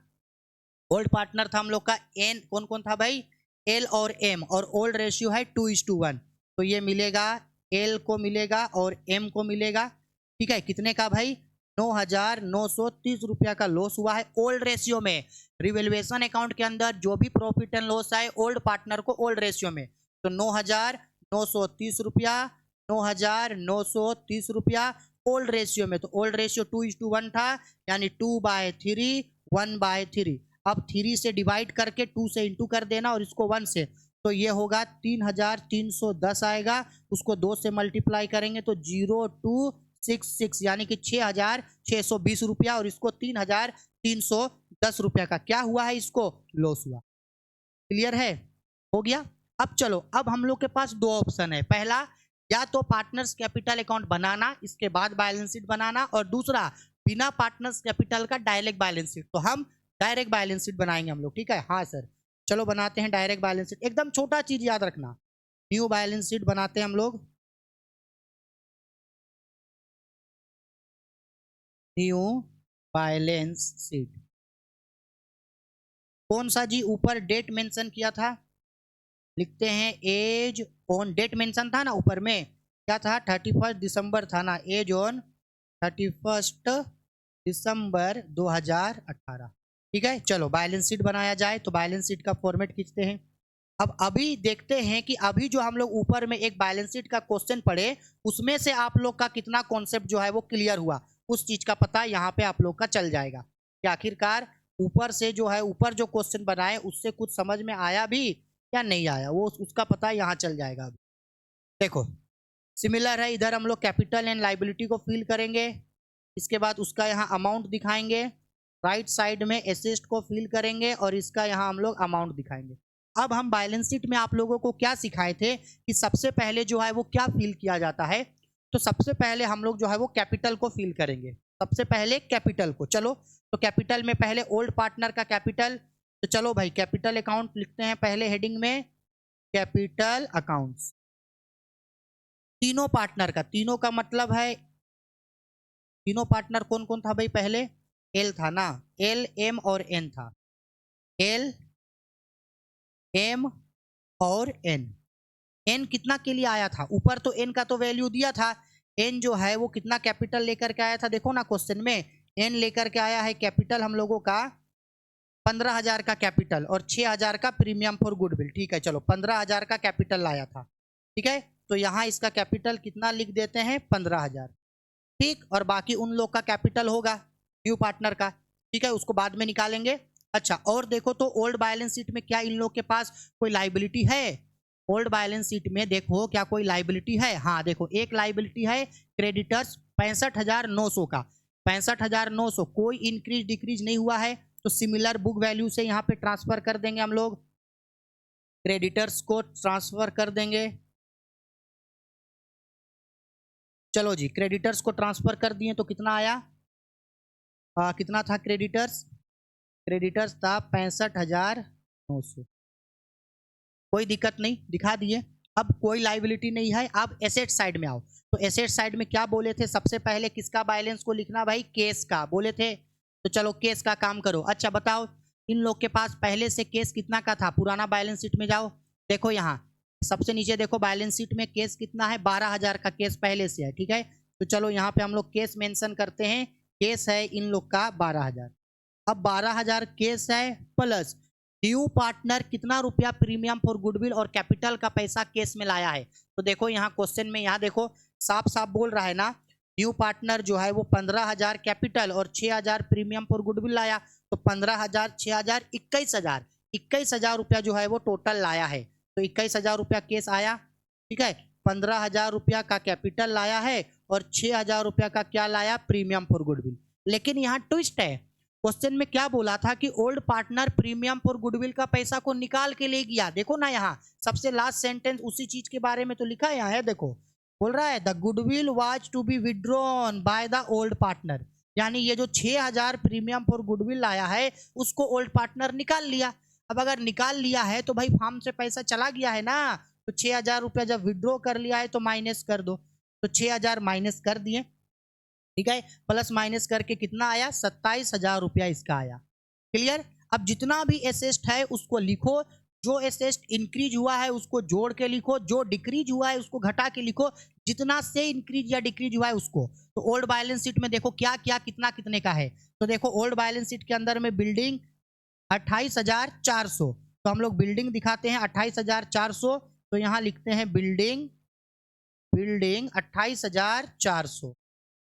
ओल्ड पार्टनर था हम लोग का एन, कौन कौन था भाई, एल और एम, और ओल्ड रेशियो है 2:1, तो ये मिलेगा एल को मिलेगा और एम को मिलेगा, ठीक है। कितने का भाई, 9,930 रुपया का लॉस हुआ है ओल्ड रेशियो में। रिवैल्यूएशन अकाउंट के अंदर जो भी प्रॉफिट एंड लॉस आए ओल्ड पार्टनर को ओल्ड रेशियो में, तो 9,930 रुपया, 9,930 रुपया ओल्ड रेशियो में। तो ओल्ड रेशियो 2:1 था, यानी 2/3, 1/3। अब 3 से डिवाइड करके 2 से इंटू कर देना और इसको 1 से, तो ये होगा 3,310 आएगा। उसको 2 से मल्टीप्लाई करेंगे तो 0,266, यानी कि 6,620 रुपया, और इसको 3,310 रुपया का क्या हुआ है, इसको लॉस हुआ। क्लियर है, हो गया। अब चलो, अब हम लोग के पास दो ऑप्शन है। पहला, या तो पार्टनर्स कैपिटल अकाउंट बनाना, इसके बाद बैलेंस शीट बनाना, और दूसरा बिना पार्टनर्स कैपिटल का डायरेक्ट बैलेंस शीट। तो हम डायरेक्ट बैलेंस शीट बनाएंगे हम लोग, ठीक है। हाँ सर, चलो बनाते हैं डायरेक्ट बैलेंस शीट। एकदम छोटा चीज याद रखना, न्यू बैलेंस शीट बनाते हैं हम लोग। New balance sheet. कौन सा जी? ऊपर डेट मेंशन किया था, लिखते हैं एज ऑन, डेट मेंशन था ना ऊपर में, क्या था? 31 दिसंबर था ना, एज ऑन 31 दिसंबर 2018। ठीक है, चलो बैलेंस शीट बनाया जाए। तो बैलेंस शीट का फॉर्मेट खींचते हैं। अब अभी देखते हैं कि अभी जो हम लोग ऊपर में एक बैलेंस शीट का क्वेश्चन पढ़े, उसमें से आप लोग का कितना कॉन्सेप्ट जो है वो क्लियर हुआ, उस चीज का पता यहाँ पे आप लोग का चल जाएगा कि आखिरकार ऊपर से जो है, ऊपर जो क्वेश्चन बनाए उससे कुछ समझ में आया भी या नहीं आया, वो उसका पता यहाँ चल जाएगा। अभी देखो, सिमिलर है, इधर हम लोग कैपिटल एंड लाइबिलिटी को फिल करेंगे, इसके बाद उसका यहाँ अमाउंट दिखाएंगे, राइट साइड में एसेट को फिल करेंगे, और इसका यहाँ हम लोग अमाउंट दिखाएंगे। अब हम बैलेंस शीट में आप लोगों को क्या सिखाए थे कि सबसे पहले जो है वो क्या फिल किया जाता है। तो सबसे पहले हम लोग जो है वो कैपिटल को फिल करेंगे, सबसे पहले कैपिटल को। चलो, तो कैपिटल में पहले ओल्ड पार्टनर का कैपिटल। तो चलो भाई, कैपिटल अकाउंट लिखते हैं पहले हेडिंग में, कैपिटल अकाउंट्स। तीनों पार्टनर का, तीनों का मतलब है, तीनों पार्टनर कौन कौन था भाई? पहले एल था ना, एल एम और एन था, एल एम और एन। एन कितना के लिए आया था? ऊपर तो एन का तो वैल्यू दिया था, एन जो है वो कितना कैपिटल लेकर के आया था? देखो ना क्वेश्चन में, एन लेकर के आया है कैपिटल हम लोगों का 15,000 का कैपिटल और 6,000 का प्रीमियम फॉर गुडविल। ठीक है, चलो 15,000 का कैपिटल लाया था, ठीक है। तो यहाँ इसका कैपिटल कितना लिख देते हैं? 15,000, ठीक। और बाकी उन लोग का कैपिटल होगा न्यू पार्टनर का, ठीक है, उसको बाद में निकालेंगे। अच्छा, और देखो तो ओल्ड बैलेंस शीट में क्या इन लोग के पास कोई लाइबिलिटी है? ओल्ड बैलेंस शीट में देखो क्या कोई लाइबिलिटी है? हाँ देखो, एक लाइबिलिटी है क्रेडिटर्स 65,900 का, 65,900, कोई इंक्रीज डिक्रीज नहीं हुआ है। तो सिमिलर बुक वैल्यू से यहाँ पे ट्रांसफर कर देंगे हम लोग, क्रेडिटर्स को ट्रांसफर कर देंगे। चलो जी, क्रेडिटर्स को ट्रांसफर कर दिए तो कितना आया? कितना था क्रेडिटर्स? क्रेडिटर्स था 65,900। कोई दिक्कत नहीं, दिखा दिए। अब कोई लाइबिलिटी नहीं है। अब एसेट साइड में आओ, तो एसेट साइड में क्या बोले थे? सबसे पहले किसका बैलेंस को लिखना भाई? केस का बोले थे। तो चलो केस का काम करो। अच्छा बताओ, इन लोग के पास पहले से केस कितना का था? पुराना बैलेंस शीट में जाओ, देखो यहाँ सबसे नीचे देखो, बैलेंस शीट में केस कितना है? 12,000 का केस पहले से है, ठीक है। तो चलो यहाँ पे हम लोग केस मेंशन करते हैं, केस है इन लोग का 12,000। अब 12,000 केस है, प्लस ड्यू पार्टनर कितना रुपया प्रीमियम फॉर गुडविल और कैपिटल का पैसा केस में लाया है। तो देखो यहाँ क्वेश्चन में, यहाँ देखो साफ साफ बोल रहा है ना, न्यू पार्टनर जो है वो 15,000 कैपिटल और 6,000 प्रीमियम फॉर गुडविल लाया। तो 15,000 6,000 21,000, 21,000 रुपया जो है वो टोटल लाया है। तो 21,000 रुपया केस आया, ठीक है। 15,000 रुपया का कैपिटल लाया है और 6,000 रुपया का क्या लाया? Premium for goodwill. लेकिन यहाँ ट्विस्ट है, क्वेश्चन में क्या बोला था कि old partner premium for goodwill का पैसा को निकाल के ले गया। देखो ना यहाँ सबसे लास्ट सेंटेंस उसी चीज के बारे में तो लिखा है, यहाँ है देखो, बोल रहा है the goodwill was to be withdrawn by the old partner. यानी ये जो 6,000 प्रीमियम फॉर गुडविल लाया है उसको ओल्ड पार्टनर निकाल लिया। अब अगर निकाल लिया है तो भाई फार्म से पैसा चला गया है ना, तो 6,000 रुपया जब विड्रॉ कर लिया है तो माइनस कर दो। तो 6,000 माइनस कर दिए, ठीक है। प्लस माइनस करके कितना आया? 27,000 रुपया इसका आया। क्लियर? अब जितना भी एसेट है उसको लिखो, जो एसेट इंक्रीज हुआ है उसको जोड़ के लिखो, जो डिक्रीज हुआ है उसको घटा के लिखो, जितना से इंक्रीज या डिक्रीज हुआ है उसको। तो ओल्ड बैलेंस शीट में देखो क्या क्या कितना कितने का है। तो देखो ओल्ड बैलेंस शीट के अंदर में बिल्डिंग 28,400, तो हम लोग बिल्डिंग दिखाते हैं 28,400। तो यहाँ लिखते हैं बिल्डिंग, बिल्डिंग 28,400,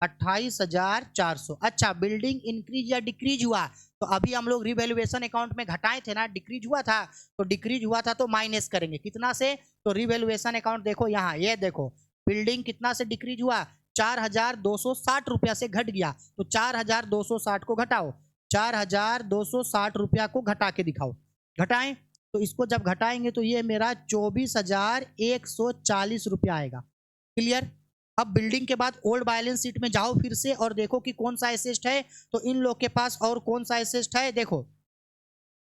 28,400। अच्छा, बिल्डिंग इंक्रीज या डिक्रीज हुआ? तो अभी हम लोग रिवैल्यूएशन अकाउंट में घटाए थे ना, डिक्रीज हुआ था। तो डिक्रीज हुआ था तो माइनस करेंगे कितना से? तो रिवैल्यूएशन अकाउंट देखो यहाँ, ये देखो बिल्डिंग कितना से डिक्रीज हुआ? 4,260 रुपया से घट गया। तो 4,260 को घटाओ, 4,260 रुपया को घटा के दिखाओ। घटाएं तो इसको जब घटाएंगे तो ये मेरा 24,140 रुपया आएगा। क्लियर। अब बिल्डिंग के बाद ओल्ड बैलेंस शीट में जाओ फिर से और देखो कि कौन सा एसेट है। तो इन लोग के पास और कौन सा एसेट है, देखो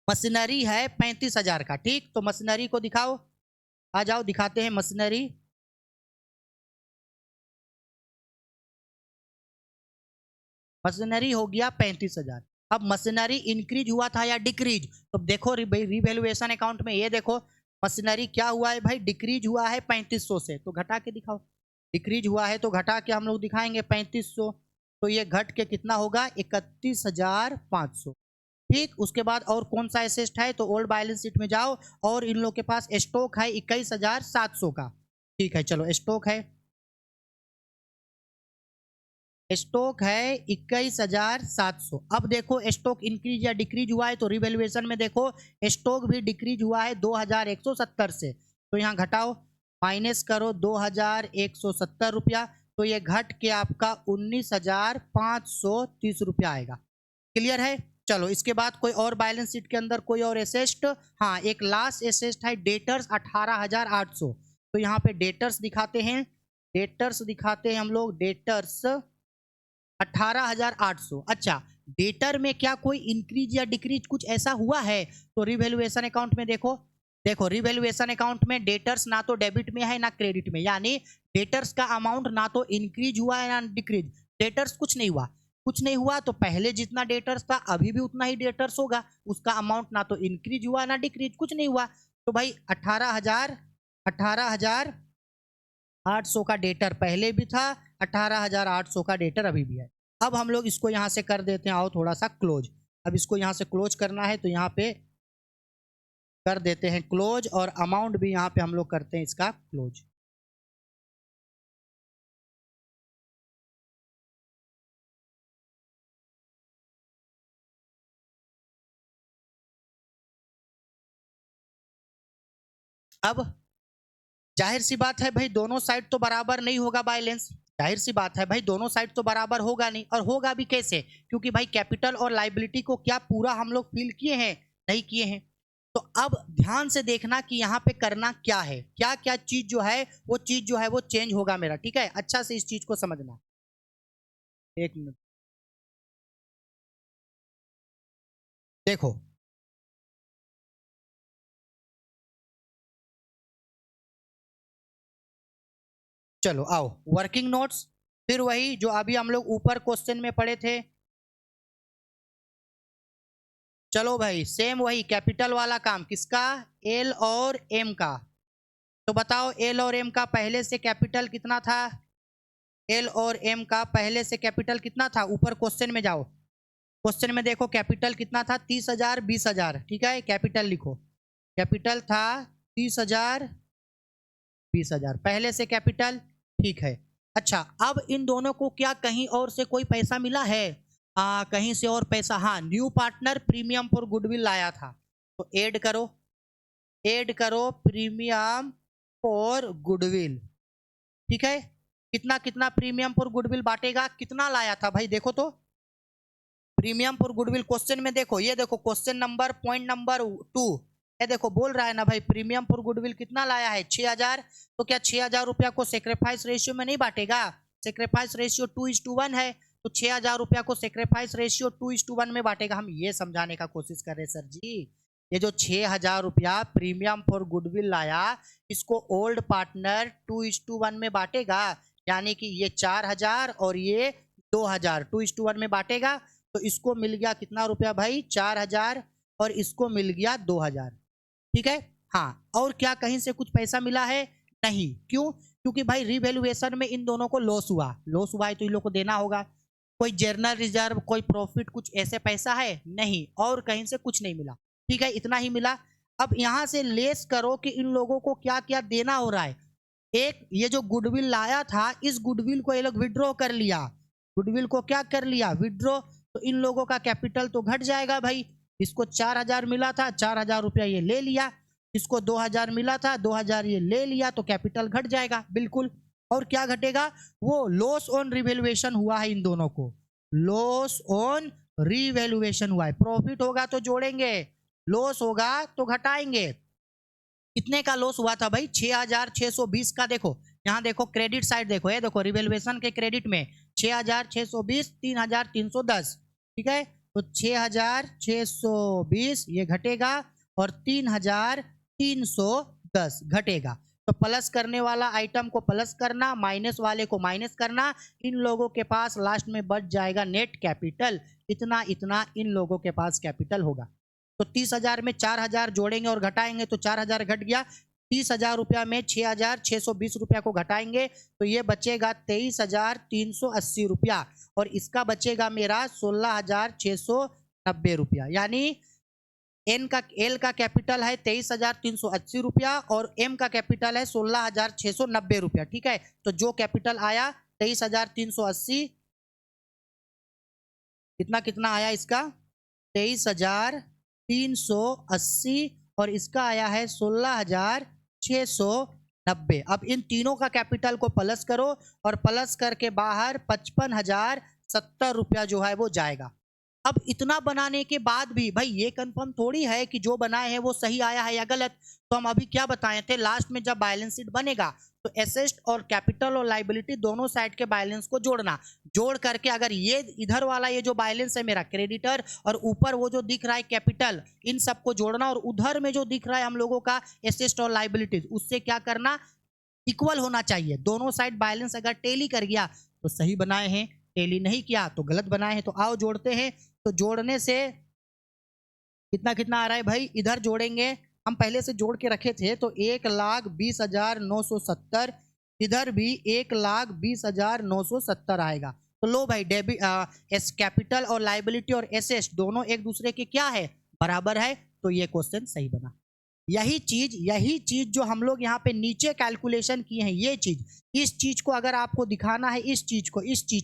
मशीनरी है 35,000 का। ठीक, तो मशीनरी को दिखाओ, आ जाओ दिखाते हैं मशीनरी। मशीनरी हो गया 35,000। अब मशीनरी इंक्रीज हुआ था या डिक्रीज, तो देखो रिवैल्यूएशन अकाउंट में ये देखो मशीनरी क्या हुआ है भाई, डिक्रीज हुआ है 3500 से। तो घटा के दिखाओ, डिक्रीज हुआ है तो घटा के हम लोग दिखाएंगे 3500। तो ये घट के कितना होगा, 31,500। ठीक, उसके बाद और कौन सा एसेट है, तो ओल्ड बैलेंस शीट में जाओ और इन लोग के पास स्टॉक है 21,700 का। ठीक है, चलो स्टॉक है, स्टॉक है 21,700। अब देखो स्टॉक इंक्रीज या डिक्रीज हुआ है, तो रिवैल्यूएशन में देखो स्टॉक भी डिक्रीज हुआ है 2,170 से। तो यहाँ घटाओ, माइनस करो 2,170 रुपया, तो ये घट के आपका 19,530 रुपया आएगा। क्लियर है। चलो इसके बाद कोई और बैलेंस शीट के अंदर कोई और एसेट, हाँ एक लास्ट एसेट है डेटर्स 18,800। तो यहाँ पे डेटर्स दिखाते हैं, डेटर्स दिखाते हैं हम लोग, डेटर्स 18,800। अच्छा, डेटर में क्या कोई इंक्रीज या डिक्रीज कुछ ऐसा हुआ है, तो रिवैल्यूएशन अकाउंट में देखो, देखो रिवैल्यूएशन अकाउंट में डेटर्स ना तो डेबिट में है ना क्रेडिट में, यानी डेटर्स का अमाउंट ना तो इंक्रीज हुआ है ना डिक्रीज। डेटर्स कुछ नहीं हुआ, कुछ नहीं हुआ, तो पहले जितना डेटर्स था अभी भी उतना ही डेटर्स होगा, उसका अमाउंट ना तो इंक्रीज हुआ ना डिक्रीज, कुछ नहीं हुआ। तो भाई 18,800 का डेटर पहले भी था, 18,800 का डेटर अभी भी है। अब हम लोग इसको यहाँ से कर देते हैं, आओ थोड़ा सा क्लोज। अब इसको यहाँ से क्लोज करना है तो यहाँ पे कर देते हैं क्लोज, और अमाउंट भी यहाँ पे हम लोग करते हैं इसका क्लोज। अब जाहिर सी बात है भाई दोनों साइड तो बराबर नहीं होगा बैलेंस, जाहिर सी बात है भाई दोनों साइड तो बराबर होगा नहीं, और होगा भी कैसे, क्योंकि भाई कैपिटल और लाइबिलिटी को क्या पूरा हम लोग फिल किए हैं, नहीं किए हैं। तो अब ध्यान से देखना कि यहाँ पे करना क्या है, क्या क्या चीज जो है वो चीज जो है वो चेंज होगा मेरा। ठीक है, अच्छा से इस चीज को समझना। एक मिनट, देखो चलो आओ वर्किंग नोट्स, फिर वही जो अभी हम लोग ऊपर क्वेश्चन में पढ़े थे। चलो भाई सेम वही कैपिटल वाला काम, किसका, एल और एम का। तो बताओ एल और एम का पहले से कैपिटल कितना था, एल और एम का पहले से कैपिटल कितना था, ऊपर क्वेश्चन में जाओ, क्वेश्चन में देखो कैपिटल कितना था, 30,000 20,000। ठीक है, कैपिटल लिखो, कैपिटल था 30,000 20,000 पहले से कैपिटल। ठीक है, अच्छा अब इन दोनों को क्या कहीं और से कोई पैसा मिला है, कहीं से और पैसा, हाँ new partner premium for goodwill लाया था, तो ऐड करो, ऐड करो प्रीमियम फॉर गुडविल। ठीक है, कितना कितना प्रीमियम फॉर गुडविल बांटेगा, कितना लाया था भाई, देखो तो प्रीमियम फॉर गुडविल क्वेश्चन में देखो, ये देखो क्वेश्चन नंबर पॉइंट नंबर 2, ये देखो बोल रहा है ना भाई प्रीमियम फॉर गुडविल कितना लाया है, 6,000। तो क्या 6,000 रुपया को सेक्रीफाइस रेशियो में नहीं बांटेगा, सेक्रीफाइस रेशियो 2:1 है, तो 6,000 रुपया को सेक्रीफाइस रेशियो 2:1 में बांटेगा। हम ये समझाने का कोशिश कर रहे हैं सर जी, ये जो 6,000 रुपया प्रीमियम फॉर गुडविल लाया, इसको ओल्ड पार्टनर 2:1 में बांटेगा, यानी कि ये 4,000 और ये 2,000 2:1 में बांटेगा। तो इसको मिल गया कितना रुपया भाई, 4,000, और इसको मिल गया 2,000। ठीक है, हाँ और क्या कहीं से कुछ पैसा मिला है, नहीं, क्यों, क्योंकि भाई रिवैल्यूएशन में इन दोनों को लॉस हुआ, लॉस हुआ है तो इन लोग को देना होगा। कोई जर्नल रिजर्व, कोई प्रॉफिट, कुछ ऐसे पैसा है नहीं, और कहीं से कुछ नहीं मिला। ठीक है, इतना ही मिला। अब यहां से लेस करो कि इन लोगों को क्या क्या देना हो रहा है। एक ये जो गुडविल लाया था, इस गुडविल को ये लोग विड्रॉ कर लिया, गुडविल को क्या कर लिया, विड्रॉ। तो इन लोगों का कैपिटल तो घट जाएगा भाई, इसको 4,000 मिला था, 4,000 रुपया ये ले लिया, इसको 2,000 मिला था, 2,000 ये ले लिया, तो कैपिटल घट जाएगा बिल्कुल। और क्या घटेगा, वो लॉस ऑन रिवैल्यूएशन हुआ है, इन दोनों को लॉस ऑन रिवैल्यूएशन हुआ है। प्रॉफिट होगा तो जोड़ेंगे, लॉस होगा तो घटाएंगे। कितने का लॉस हुआ था भाई? 6,620 का। देखो यहाँ देखो क्रेडिट साइड देखो, ये देखो रिवैल्यूएशन के क्रेडिट में 6,620, 3,310, ठीक है। तो 6,620 ये घटेगा और 3,310 घटेगा। तो प्लस करने वाला आइटम को प्लस करना, माइनस वाले को माइनस करना। इन लोगों के पास लास्ट में बच जाएगा नेट कैपिटल, इतना इतना इन लोगों के पास कैपिटल होगा। तो 30,000 में 4,000 जोड़ेंगे और घटाएंगे तो 4,000 घट गया। 30,000 रुपया में 6,620 रुपया को घटाएंगे तो ये बचेगा 23,380 रुपया, और इसका बचेगा मेरा 16,690 रुपया। यानी एल का कैपिटल है 23,380 रुपया और एम का कैपिटल है 16,690 रुपया, ठीक है। तो जो कैपिटल आया 23,380, कितना कितना आया इसका? 23,380 और इसका आया है 16,690। अब इन तीनों का कैपिटल को प्लस करो और प्लस करके बाहर 55,070 रुपया जो है वो जाएगा। अब इतना बनाने के बाद भी भाई ये कंफर्म थोड़ी है कि जो बनाए हैं वो सही आया है या गलत। तो हम अभी क्या बताए थे, लास्ट में जब बैलेंस शीट बनेगा तो एसेट और कैपिटल और लाइबिलिटी दोनों साइड के बैलेंस को जोड़ना, जोड़ करके अगर ये इधर वाला ये जो बैलेंस है मेरा क्रेडिटर और ऊपर वो जो दिख रहा है कैपिटल, इन सबको जोड़ना, और उधर में जो दिख रहा है हम लोगों का एसेट और लाइबिलिटीज, उससे क्या करना, इक्वल होना चाहिए। दोनों साइड बैलेंस अगर टेली कर गया तो सही बनाए हैं, टेली नहीं किया तो गलत बनाए हैं। तो आओ जोड़ते हैं। तो जोड़ने से कितना कितना आ रहा है भाई? इधर जोड़ेंगे, हम पहले से जोड़ के रखे थे, तो 1,20,970, इधर भी 1,20,970 आएगा। तो लो भाई डेबिट एस कैपिटल और लाइबिलिटी और एसेट दोनों एक दूसरे के क्या है, बराबर है। तो ये क्वेश्चन सही बना। यही चीज जो हम लोग यहाँ पे नीचे कैलकुलेशन किए हैं, ये चीज, इस चीज को अगर आपको दिखाना है, इस चीज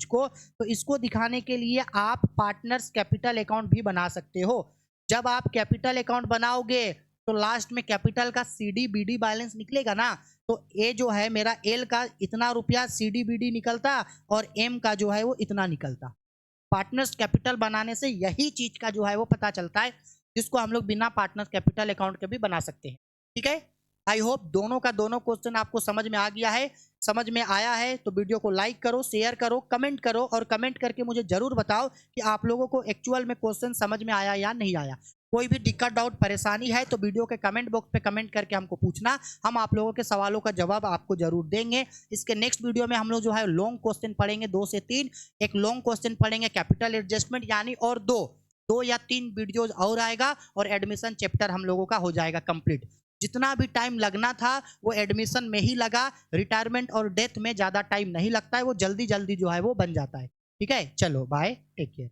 को तो इसको दिखाने के लिए आप पार्टनर्स कैपिटल अकाउंट भी बना सकते हो। जब आप कैपिटल अकाउंट बनाओगे तो लास्ट में कैपिटल का CDBD बैलेंस निकलेगा ना, तो ए जो है मेरा एल का इतना रुपया CDBD निकलता और एम का जो है वो इतना निकलता। पार्टनर्स कैपिटल बनाने से यही चीज का जो है वो पता चलता है, जिसको हम लोग बिना पार्टनर्स कैपिटल अकाउंट के भी बना सकते हैं, ठीक है। आई होप दोनों का दोनों क्वेश्चन आपको समझ में आ गया है। समझ में आया है तो वीडियो को लाइक करो, शेयर करो, कमेंट करो, और कमेंट करके मुझे जरूर बताओ कि आप लोगों को एक्चुअल में क्वेश्चन समझ में आया या नहीं आया। कोई भी दिक्कत, डाउट, परेशानी है तो वीडियो के कमेंट बॉक्स पे कमेंट करके हमको पूछना, हम आप लोगों के सवालों का जवाब आपको जरूर देंगे। इसके नेक्स्ट वीडियो में हम लोग जो है लॉन्ग क्वेश्चन पढ़ेंगे 2 से 3, एक लॉन्ग क्वेश्चन पढ़ेंगे कैपिटल एडजस्टमेंट यानी, और 2 या 3 वीडियोज और आएगा और एडमिशन चैप्टर हम लोगों का हो जाएगा कंप्लीट। जितना भी टाइम लगना था वो एडमिशन में ही लगा, रिटायरमेंट और डेथ में ज़्यादा टाइम नहीं लगता है, वो जल्दी जल्दी जो है वो बन जाता है, ठीक है। चलो बाय, टेक केयर।